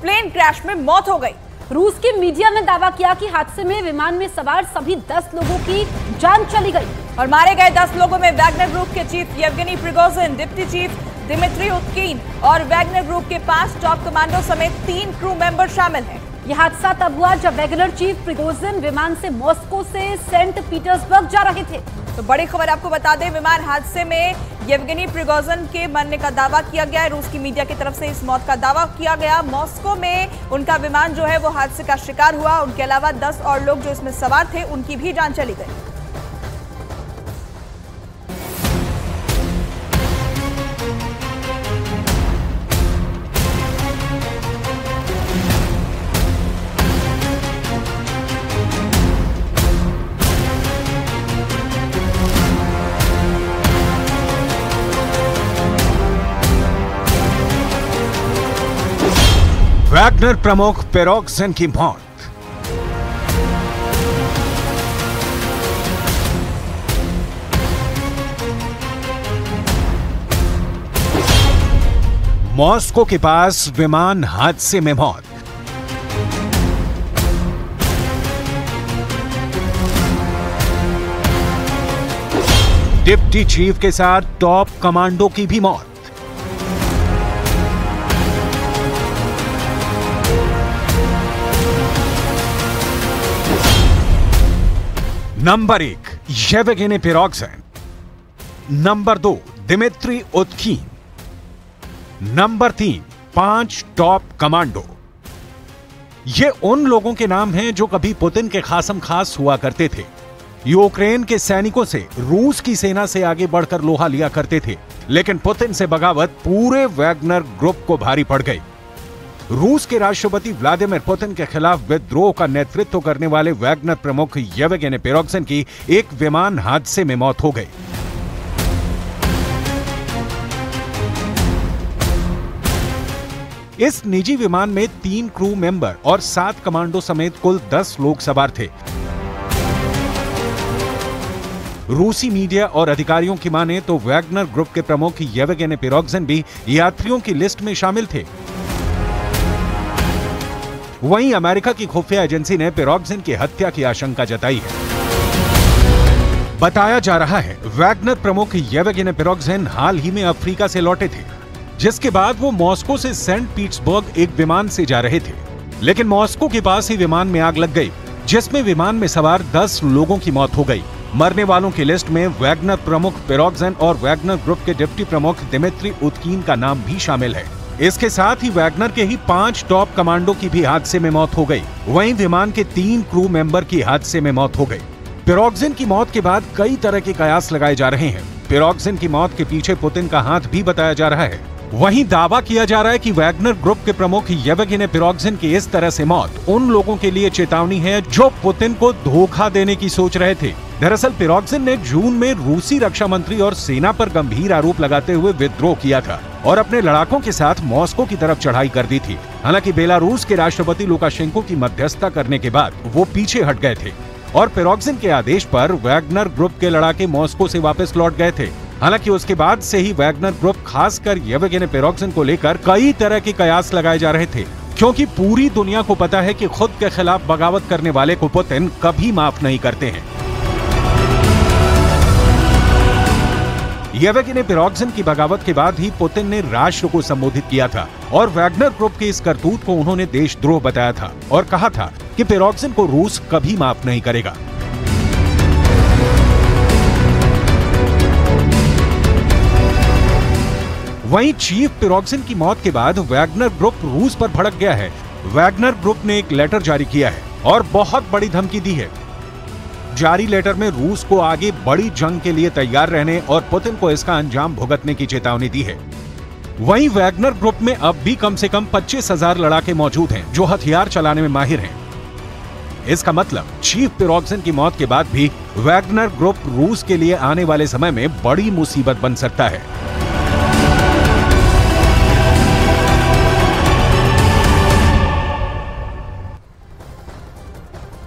Plane crash में मौत हो गई। रूस की मीडिया ने दावा किया कि हादसे में विमान में सवार सभी 10 लोगों की जान चली गई और मारे गए 10 लोगों में वैगनर ग्रुप के chief Yevgeny Prigozhin, deputy chief Dmitry Utkin और वैगनर ग्रुप के 5 टॉप कमांडो समेत 3 क्रू मेंबर शामिल हैं। यह हादसा तब हुआ जब वैगनर चीफ प्रिगोजिन विमान से मॉस्को से सेंट पीटर्सबर्ग जा रहे थे। तो बड़ी खबर आपको बता दें, विमान हादसे में येवगेनी प्रिगोजिन के मरने का दावा किया गया है। रूस की मीडिया की तरफ से इस मौत का दावा किया गया। मॉस्को में उनका विमान जो है वो हादसे का शिकार हुआ। उनके अलावा 10 और लोग जो इसमें सवार थे उनकी भी जान चली गई। वैगनर प्रमुख पिरोगजिन की मौत। मॉस्को के पास विमान हादसे में मौत। डिप्टी चीफ के साथ टॉप कमांडो की भी मौत। Number 1 Yevgeny Prigozhin, number 2 Dmitry Utkin, number 3 5 top commando. ये उन लोगों के नाम हैं जो कभी पुतिन के खासम खास हुआ करते थे। यूक्रेन के सैनिकों से रूस की सेना से आगे बढ़कर लोहा लिया करते थे, लेकिन पुतिन से बगावत पूरे वैगनर ग्रुप को भारी पड़ गई। रूस के राष्ट्रपति व्लादिमीर पुतिन के खिलाफ विद्रोह का नेतृत्व करने वाले वैगनर प्रमुख येवगेनी प्रिगोजिन की एक विमान हादसे में मौत हो गई। इस निजी विमान में 3 क्रू मेंबर और 7 कमांडो समेत कुल 10 लोग सवार थे। रूसी मीडिया और अधिकारियों की माने तो वैगनर ग्रुप के प्रमुख येवगेनी प्रिगोजिन भी यात्रियों की लिस्ट में शामिल थे। वहीं अमेरिका की खुफिया एजेंसी ने प्रिगोजिन की हत्या की आशंका जताई है। बताया जा रहा है वैगनर प्रमुख येवगेनी प्रिगोजिन हाल ही में अफ्रीका से लौटे थे, जिसके बाद वो मॉस्को से सेंट पीटर्सबर्ग एक विमान से जा रहे थे। लेकिन मॉस्को के पास ही विमान में आग लग गई, जिसमें विमान में सवार 10 लोगों की मौत हो गई। मरने वालों की लिस्ट में वैगनर प्रमुख प्रिगोजिन और वैगनर ग्रुप के डिप्टी प्रमुख दिमित्री उत्कीन का नाम भी शामिल है। इसके साथ ही वैगनर के ही 5 टॉप कमांडो की भी हादसे में मौत हो गई। वहीं विमान के 3 क्रू मेंबर की हादसे में मौत हो गई। प्रिगोजिन की मौत के बाद कई तरह के कयास लगाए जा रहे हैं। प्रिगोजिन की मौत के पीछे पुतिन का हाथ भी बताया जा रहा है। वहीं दावा किया जा रहा है कि वैगनर ग्रुप के प्रमुख येवगेनी प्रिगोजिन की इस तरह से मौत उन लोगों के लिए चेतावनी है जो पुतिन को धोखा देने की सोच रहे थे। दरअसल प्रिगोजिन ने जून में रूसी रक्षा मंत्री और सेना पर गंभीर आरोप लगाते हुए विद्रोह किया था और अपने लड़ाकों के साथ मॉस्को की तरफ चढ़ाई कर दी थी। हालांकि बेलारूस के राष्ट्रपति लुकाशेंको की मध्यस्थता करने के बाद वो पीछे हट गए थे और प्रिगोजिन के आदेश पर वैगनर ग्रुप के लड़ाके मॉस्को से वापस लौट गए थे। हालांकि उसके बाद से ही वैगनर ग्रुप खासकर येवगेनी प्रिगोजिन को लेकर कई तरह के कयास लगाए जा रहे थे, क्योंकि पूरी दुनिया को पता है कि खुद के खिलाफ बगावत करने वाले को पुतिन कभी माफ नहीं करते हैं। येवगेनी प्रिगोजिन की बगावत के बाद ही पुतिन ने राष्ट्र को संबोधित किया था और वैगनर ग्रुप के इस करतूत को उन्होंने देशद्रोह बताया था और कहा था कि प्रिगोजिन को रूस कभी माफ नहीं करेगा। वहीं चीफ प्रिगोजिन की मौत के बाद वैगनर ग्रुप रूस पर भड़क गया है। वैगनर ग्रुप ने एक लेटर जारी किया है और बहुत बड़ी धमकी दी है। जारी लेटर में रूस को आगे बड़ी जंग के लिए तैयार रहने और पुतिन को इसका अंजाम भुगतने की चेतावनी दी है। वहीं वैगनर ग्रुप में अब भी कम से कम 25,000 लड़ाके मौजूद हैं जो हथियार चलाने में माहिर हैं। इसका मतलब चीफ प्रिगोजिन की मौत के बाद भी वैगनर ग्रुप रूस के लिए आने वाले समय में बड़ी मुसीबत बन सकता है।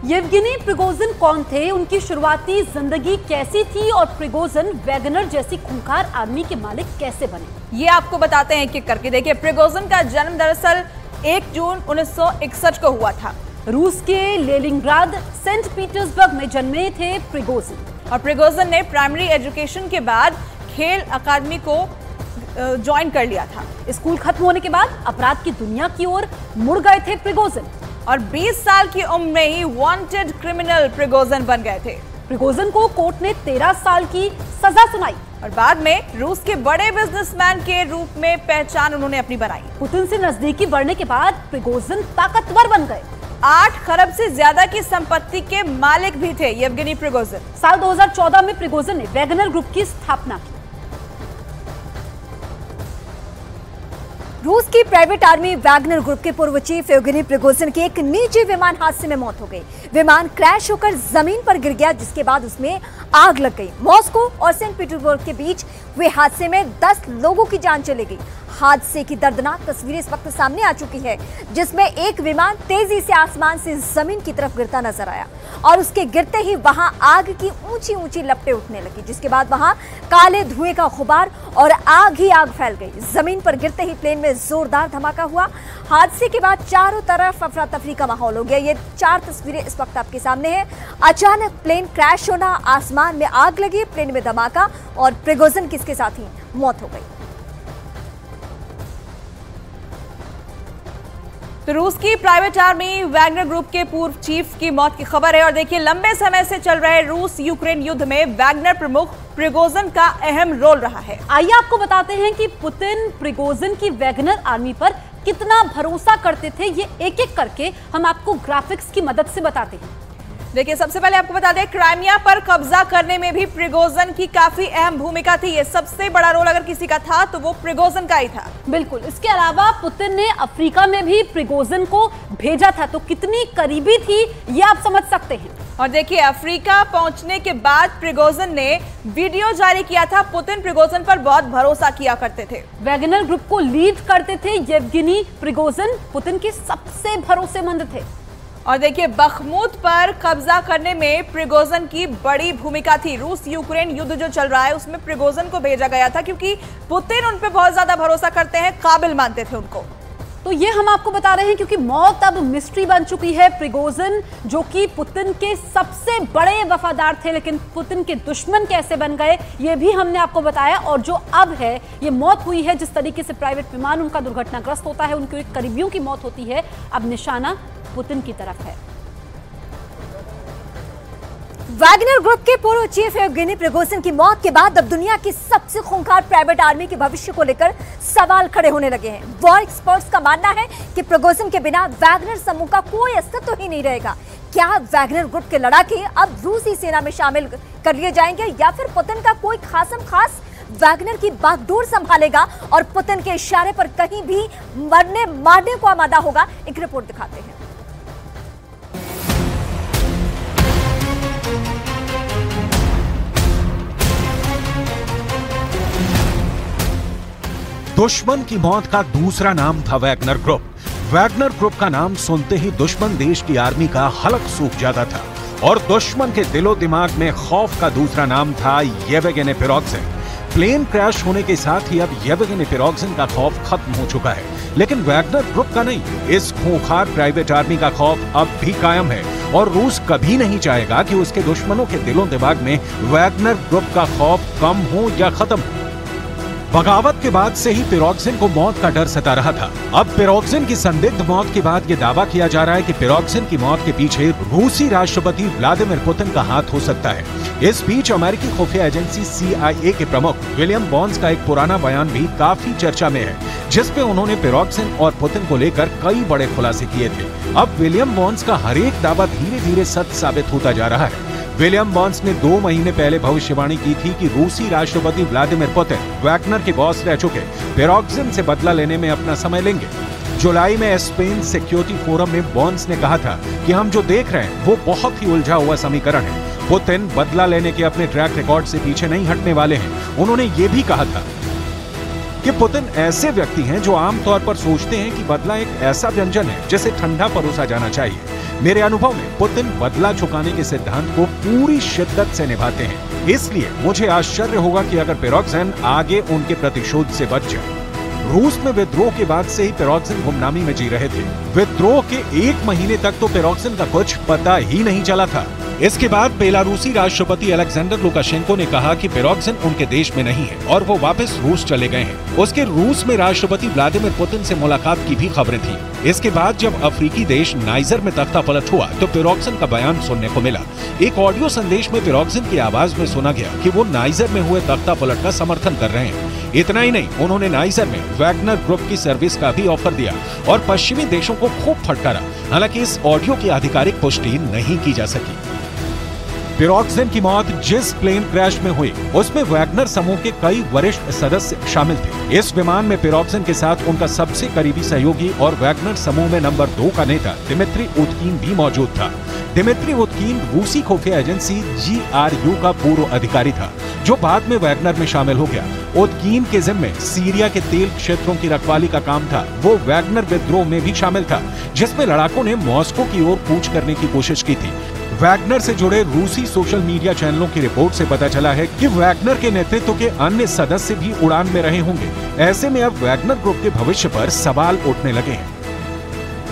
येवगेनी प्रिगोजिन कौन थे, उनकी शुरुआती जिंदगी कैसी थी और प्रिगोजिन वैगनर जैसी खूंखार आर्मी के मालिक कैसे बने, ये आपको बताते हैं कि करके देखिए। प्रिगोजिन का जन्म दरअसल 1 जून 1961 को हुआ था। रूस के लेनिनग्राद सेंट पीटर्सबर्ग में जन्मे थे प्रिगोजिन। और प्रिगोजिन ने प्राइमरी एजुकेशन के बाद खेल अकादमी को ज्वाइन कर लिया था। स्कूल खत्म होने के बाद अपराध की दुनिया की ओर मुड़ गए थे प्रिगोजिन और 20 साल की उम्र में ही वांटेड क्रिमिनल प्रिगोजिन बन गए थे। प्रिगोजिन को कोर्ट ने 13 साल की सजा सुनाई और बाद में रूस के बड़े बिजनेसमैन के रूप में पहचान उन्होंने अपनी बनाई। पुतिन से नजदीकी बढ़ने के बाद प्रिगोजिन ताकतवर बन गए। 8 खरब से ज्यादा की संपत्ति के मालिक भी थे येवगेनी प्रिगोजिन। साल 2014 में प्रिगोजिन ने वैगनर ग्रुप की स्थापना की। रूस की प्राइवेट आर्मी वैगनर ग्रुप के पूर्व चीफ येवगेनी प्रिगोजिन की एक निजी विमान हादसे में मौत हो गई। विमान क्रैश होकर जमीन पर गिर गया, जिसके बाद उसमें आग लग गई। मॉस्को और सेंट पीटर्सबर्ग के बीच हुए हादसे में 10 लोगों की जान चली गई। हादसे की दर्दनाक तस्वीरें इस वक्त सामने आ चुकी है, जिसमें एक विमान तेजी से आसमान से जमीन की तरफ गिरता नजर आया और उसके गिरते ही वहां आग की ऊंची ऊंची लपटें उठने लगी, जिसके बाद वहां काले धुएं का गुबार और आग ही आग फैल गई। जमीन पर गिरते ही प्लेन में जोरदार धमाका हुआ। हादसे के बाद चारों तरफ अफरा तफरी का माहौल हो गया। ये 4 तस्वीरें इस वक्त आपके सामने हैं। अचानक प्लेन क्रैश होना, आसमान में आग लगी, प्लेन में धमाका और प्रिगोजिन की इसके साथ ही मौत हो गई। तो रूस की प्राइवेट आर्मी वैगनर ग्रुप के पूर्व चीफ की मौत की खबर है। और देखिए, लंबे समय से चल रहे रूस यूक्रेन युद्ध में वैगनर प्रमुख प्रिगोजिन का अहम रोल रहा है। आइए आपको बताते हैं कि पुतिन प्रिगोजिन की वैगनर आर्मी पर कितना भरोसा करते थे। ये एक एक करके हम आपको ग्राफिक्स की मदद से बताते हैं। देखिए, सबसे पहले आपको बता दें, क्राइमिया पर कब्जा करने में भी प्रिगोजिन की काफी अहम भूमिका थी। ये सबसे बड़ा रोल अगर किसी का था तो वो प्रिगोजिन का ही था। बिल्कुल। इसके अलावा पुतिन ने अफ्रीका में भी प्रिगोजिन को भेजा था, तो कितनी करीबी थी ये आप समझ सकते हैं। और देखिए, अफ्रीका पहुंचने के बाद प्रिगोजिन ने वीडियो जारी किया था। पुतिन प्रिगोजिन पर बहुत भरोसा किया करते थे। वैगनर ग्रुप को लीड करते थे येवगेनी प्रिगोजिन, पुतिन के सबसे भरोसेमंद थे। और देखिए, बखमुत पर कब्जा करने में प्रिगोजिन की बड़ी भूमिका थी। रूस यूक्रेन युद्ध जो चल रहा है उसमें प्रिगोजिन को भेजा गया था, क्योंकि पुतिन उन पे बहुत ज्यादा भरोसा करते हैं, काबिल मानते थे उनको। तो ये हम आपको बता रहे हैं क्योंकि मौत अब मिस्ट्री बन चुकी है। प्रिगोजिन जो कि पुतिन के सबसे बड़े वफादार थे, लेकिन पुतिन के दुश्मन कैसे बन गए ये भी हमने आपको बताया। और जो अब है ये मौत हुई है, जिस तरीके से प्राइवेट विमान उनका दुर्घटनाग्रस्त होता है, उनके करीबियों की मौत होती है, अब निशाना पुतिन की तरफ है। वैगनर ग्रुप के पूर्व चीफ येवगेनी प्रिगोजिन की मौत के बाद अब दुनिया की सबसे खूंखार प्राइवेट आर्मी के भविष्य को लेकर सवाल खड़े होने लगे हैं। वॉर एक्सपर्ट्स का मानना है कि प्रिगोजिन के बिना वैगनर समूह का कोई अस्तित्व ही नहीं रहेगा। क्या वैगनर ग्रुप के लड़ाके अब रूसी सेना में शामिल कर लिए जाएंगे, या फिर पुतिन का कोई खास वैगनर की बागडोर संभालेगा और पुतिन के इशारे पर कहीं भी मरने मारने को आमादा होगा? एक रिपोर्ट दिखाते हैं। दुश्मन की मौत का दूसरा नाम था वैगनर ग्रुप। वैगनर ग्रुप का नाम सुनते ही दुश्मन देश की आर्मी का हलक सूख जाता था और दुश्मन के दिलो दिमाग में खौफ का दूसरा नाम था येवगेनी प्रिगोजिन। प्लेन क्रैश होने के साथ ही अब येवगेनी प्रिगोजिन का खौफ खत्म हो चुका है, लेकिन वैगनर ग्रुप का नहीं। इस खूंखार प्राइवेट आर्मी का खौफ अब भी कायम है और रूस कभी नहीं चाहेगा कि उसके दुश्मनों के दिलों दिमाग में वैगनर ग्रुप का खौफ कम हो या खत्म हो। बगावत के बाद से ही प्रिगोजिन को मौत का डर सता रहा था। अब प्रिगोजिन की संदिग्ध मौत के बाद यह दावा किया जा रहा है कि प्रिगोजिन की मौत के पीछे रूसी राष्ट्रपति व्लादिमीर पुतिन का हाथ हो सकता है। इस बीच अमेरिकी खुफिया एजेंसी CIA के प्रमुख विलियम बर्न्स का एक पुराना बयान भी काफी चर्चा में है, जिसपे उन्होंने प्रिगोजिन और पुतिन को लेकर कई बड़े खुलासे किए थे। अब विलियम बर्न्स का हर एक दावा धीरे धीरे सच साबित होता जा रहा है। विलियम बर्न्स ने 2 महीने पहले भविष्यवाणी की थी कि रूसी राष्ट्रपति व्लादिमीर पुतिन वैगनर के बॉस रह चुके प्रिगोजिन से बदला लेने में अपना समय लेंगे। जुलाई में स्पेन सिक्योरिटी फोरम में बर्न्स ने कहा था कि हम जो देख रहे हैं वो बहुत ही उलझा हुआ समीकरण है। पुतिन बदला लेने के अपने ट्रैक रिकॉर्ड से पीछे नहीं हटने वाले हैं। उन्होंने ये भी कहा था कि पुतिन ऐसे व्यक्ति हैं जो आमतौर पर सोचते हैं कि बदला एक ऐसा व्यंजन है जिसे ठंडा परोसा जाना चाहिए। मेरे अनुभव में पुतिन बदला चुकाने के सिद्धांत को पूरी शिद्दत से निभाते हैं, इसलिए मुझे आश्चर्य होगा कि अगर प्रिगोजिन आगे उनके प्रतिशोध से बच जाए। रूस में विद्रोह के बाद से ही पिरोग्जिन गुमनामी में जी रहे थे। विद्रोह के 1 महीने तक तो पिरोग्जिन का कुछ पता ही नहीं चला था। इसके बाद बेलारूसी राष्ट्रपति अलेक्जेंडर लुकाशेंको ने कहा कि पिरोग्जिन उनके देश में नहीं है और वो वापस रूस चले गए हैं। उसके रूस में राष्ट्रपति व्लादिमीर पुतिन से मुलाकात की भी खबरें थी। इसके बाद जब अफ्रीकी देश नाइजर में तख्तापलट हुआ तो पिरोग्जिन का बयान सुनने को मिला। एक ऑडियो संदेश में पिरोग्जिन की आवाज में सुना गया कि वो नाइजर में हुए तख्तापलट का समर्थन कर रहे हैं। इतना ही नहीं, उन्होंने नाइजर में वैगनर ग्रुप की सर्विस का भी ऑफर दिया और पश्चिमी देशों को खूब फटकारा। हालांकि इस ऑडियो की आधिकारिक पुष्टि नहीं की जा सकी। पिरोग्जिन की मौत जिस प्लेन क्रैश में हुई उसमें वैगनर समूह के कई वरिष्ठ सदस्य शामिल थे। इस विमान में पिरोग्जिन के साथ उनका सबसे करीबी सहयोगी और वैगनर समूह में नंबर 2 का नेता दिमित्री उतकीन भी मौजूद था। दिमित्री उतकीन रूसी खुफिया एजेंसी GRU का पूर्व अधिकारी था, जो बाद में वैगनर में शामिल हो गया। उतकीन के जिम्मे सीरिया के तेल क्षेत्रों की रखवाली का काम था। वो वैगनर विद्रोह में भी शामिल था, जिसमें लड़ाकों ने मॉस्को की ओर कूच करने की कोशिश की थी। वैगनर से जुड़े रूसी सोशल मीडिया चैनलों की रिपोर्ट से पता चला है कि वैगनर के नेतृत्व के अन्य सदस्य भी उड़ान में रहे होंगे। ऐसे में अब वैगनर ग्रुप के भविष्य पर सवाल उठने लगे हैं।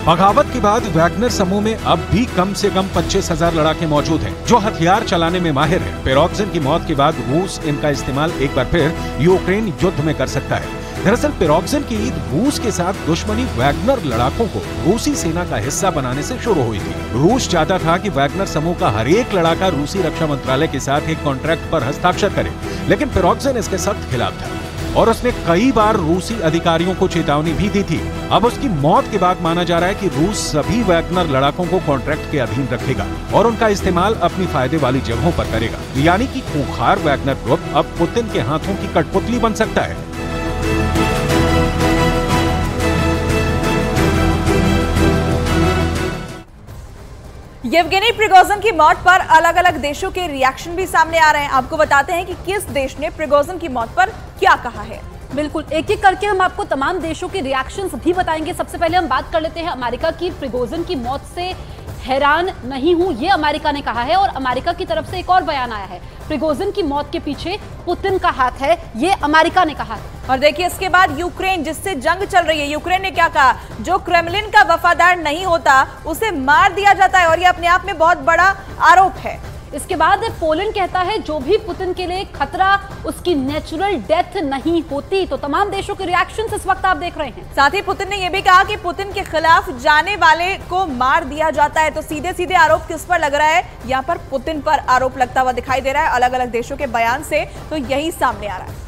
बगावत के बाद वैगनर समूह में अब भी कम से कम 25,000 लड़ाके मौजूद हैं, जो हथियार चलाने में माहिर हैं। पिरोग्जिन की मौत के बाद रूस इनका इस्तेमाल एक बार फिर यूक्रेन युद्ध में कर सकता है। दरअसल पिरोग्जिन की रूस के साथ दुश्मनी वैगनर लड़ाकों को रूसी सेना का हिस्सा बनाने से शुरू हुई थी। रूस चाहता था कि वैगनर समूह का हर एक लड़ाका रूसी रक्षा मंत्रालय के साथ एक कॉन्ट्रैक्ट पर हस्ताक्षर करे, लेकिन पिरोग्जिन इसके सख्त खिलाफ था और उसने कई बार रूसी अधिकारियों को चेतावनी भी दी थी। अब उसकी मौत के बाद माना जा रहा है कि रूस सभी वैगनर लड़ाकों को कॉन्ट्रैक्ट के अधीन रखेगा और उनका इस्तेमाल अपनी फायदे वाली जगहों पर करेगा। यानी कि खूंखार वैगनर ग्रुप अब पुतिन के हाथों की कठपुतली बन सकता है। येवगेनी प्रिगोजिन की मौत पर अलग अलग देशों के रिएक्शन भी सामने आ रहे हैं। आपको बताते हैं कि किस देश ने प्रिगोजिन की मौत पर क्या कहा है। बिल्कुल, एक एक करके हम आपको तमाम देशों के रिएक्शंस भी बताएंगे। सबसे पहले हम बात कर लेते हैं अमेरिका की। प्रिगोजिन की मौत से हैरान नहीं हूं, ये अमेरिका ने कहा है और अमेरिका की तरफ से एक और बयान आया है। प्रिगोजिन की मौत के पीछे पुतिन का हाथ है, ये अमेरिका ने कहा है। और देखिए इसके बाद यूक्रेन, जिससे जंग चल रही है, यूक्रेन ने क्या कहा? जो क्रेमलिन का वफादार नहीं होता उसे मार दिया जाता है और ये अपने आप में बहुत बड़ा आरोप है। इसके बाद पोलैंड कहता है जो भी पुतिन के लिए खतरा उसकी नेचुरल डेथ नहीं होती। तो तमाम देशों के रिएक्शंस इस वक्त आप देख रहे हैं। साथ ही पुतिन ने यह भी कहा कि पुतिन के खिलाफ जाने वाले को मार दिया जाता है। तो सीधे सीधे आरोप किस पर लग रहा है? यहाँ पर पुतिन पर आरोप लगता हुआ दिखाई दे रहा है अलग अलग देशों के बयान से। तो यही सामने आ रहा है।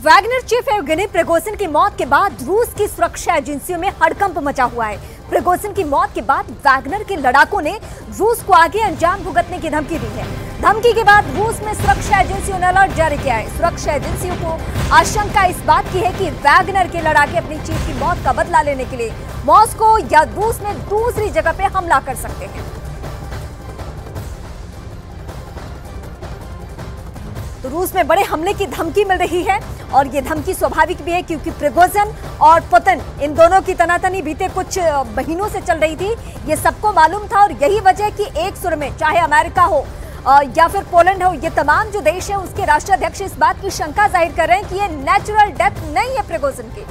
वैगनर चीफ येवगेनी प्रिगोजिन की मौत के बाद रूस की सुरक्षा एजेंसियों में हड़कंप मचा हुआ है। प्रिगोजिन की मौत के बाद वैगनर के लड़ाकों ने रूस को आगे अंजाम भुगतने की धमकी दी है। धमकी के बाद रूस में सुरक्षा एजेंसियों ने अलर्ट जारी किया है। सुरक्षा एजेंसियों को आशंका इस बात की है कि वैगनर के लड़ाके अपनी चीफ की मौत का बदला लेने के लिए मॉस्को या रूस में दूसरी जगह पे हमला कर सकते हैं। तो रूस में बड़े हमले की धमकी मिल रही है और ये धमकी स्वाभाविक भी है क्योंकि प्रिगोजिन और पुतिन इन दोनों की तनातनी बीते कुछ महीनों से चल रही थी। ये सबको मालूम था और यही वजह कि एक सुर में चाहे अमेरिका हो या फिर पोलैंड हो, ये तमाम जो देश है उसके राष्ट्राध्यक्ष इस बात की शंका जाहिर कर रहे हैं कि ये नेचुरल डेथ नहीं है प्रिगोजिन की।